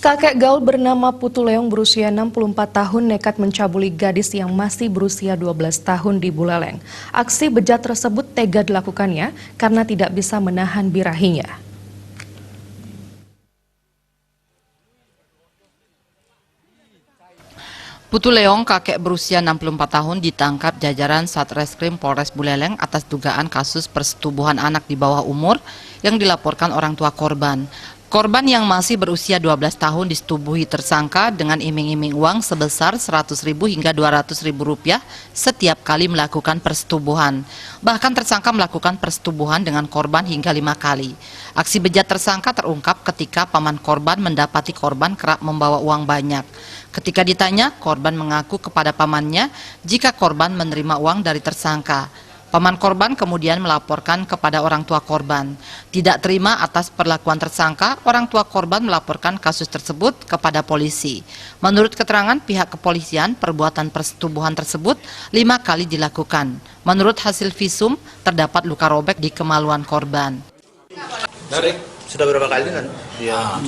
Kakek gaul bernama Putu Leong berusia 64 tahun nekat mencabuli gadis yang masih berusia 12 tahun di Buleleng. Aksi bejat tersebut tega dilakukannya karena tidak bisa menahan birahinya. Putu Leong, kakek berusia 64 tahun, ditangkap jajaran Satreskrim Polres Buleleng atas dugaan kasus persetubuhan anak di bawah umur yang dilaporkan orang tua korban. Korban yang masih berusia 12 tahun disetubuhi tersangka dengan iming-iming uang sebesar Rp100.000 hingga Rp200.000 setiap kali melakukan persetubuhan. Bahkan tersangka melakukan persetubuhan dengan korban hingga 5 kali. Aksi bejat tersangka terungkap ketika paman korban mendapati korban kerap membawa uang banyak. Ketika ditanya, korban mengaku kepada pamannya jika korban menerima uang dari tersangka. Paman korban kemudian melaporkan kepada orang tua korban. Tidak terima atas perlakuan tersangka, orang tua korban melaporkan kasus tersebut kepada polisi. Menurut keterangan pihak kepolisian, perbuatan persetubuhan tersebut 5 kali dilakukan. Menurut hasil visum, terdapat luka robek di kemaluan korban. Sudah berapa kali kan? Ya,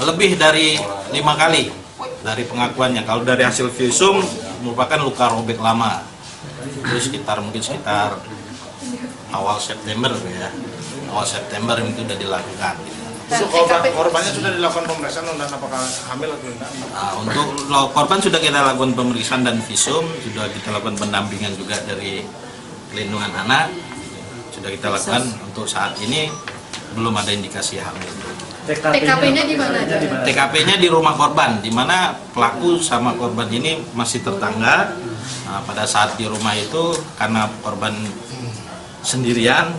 lebih dari 5 kali dari pengakuannya. Kalau dari hasil visum merupakan luka robek lama. Itu mungkin sekitar awal September ya. Awal September itu sudah dilakukan. So, korbannya sudah dilakukan pemeriksaan dan apakah hamil atau tidak? Untuk korban sudah kita lakukan pemeriksaan dan visum, sudah kita lakukan pendampingan juga dari pelindungan anak. Sudah kita lakukan. Untuk saat ini belum ada indikasi hamil. TKP-nya di mana? TKP-nya di rumah korban, di mana pelaku sama korban ini masih tetangga. Nah, pada saat di rumah itu karena korban sendirian,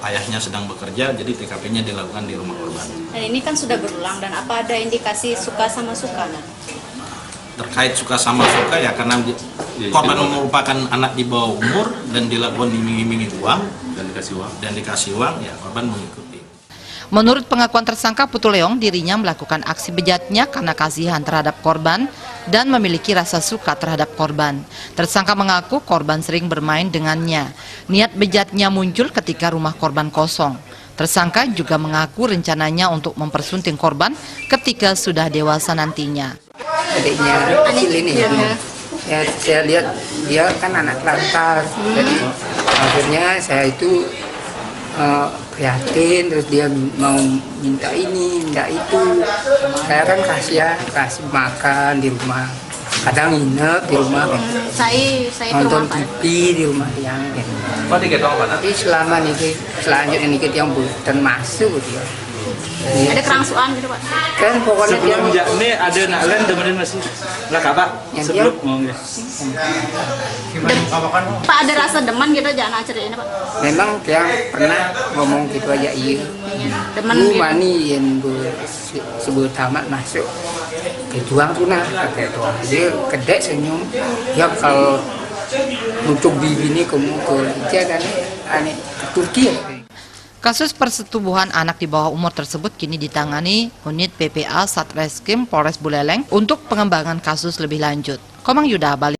ayahnya sedang bekerja, jadi TKP-nya dilakukan di rumah korban. Dan ini kan sudah berulang, dan apa ada indikasi suka sama suka? Terkait suka sama suka ya karena korban merupakan anak di bawah umur dan dilakukan iming-imingi uang dan dikasih uang, ya korban mengikuti. Menurut pengakuan tersangka Putu Leong, dirinya melakukan aksi bejatnya karena kasihan terhadap korban dan memiliki rasa suka terhadap korban. Tersangka mengaku korban sering bermain dengannya. Niat bejatnya muncul ketika rumah korban kosong. Tersangka juga mengaku rencananya untuk mempersunting korban ketika sudah dewasa nantinya. Adiknya kecil ini ya, saya lihat dia kan anak lantar, jadi akhirnya saya itu prihatin, terus dia mau minta ini, minta itu. Saya kan kasih makan di rumah, kadang nginep di rumah, nonton TV di rumah yang. Tapi selama ini selanjutnya ini yang bukan masuk dia. Ada kerangsuan gitu Pak? Kan pokoknya sebelum ini ada naklen demenin masih lah Pak sebelum Pak ada rasa deman gitu jangan acara ini Pak? Memang dia pernah ngomong gitu aja iya. Deman Lu gitu. mani yang sebut tamat masuk ke juang tunah kata tuh dia kedek senyum ya kalau untuk bibi ini kamu ke dan aneh ke Turki. Kasus persetubuhan anak di bawah umur tersebut kini ditangani unit PPA Satreskrim Polres Buleleng untuk pengembangan kasus lebih lanjut. Komang Yuda, Bali.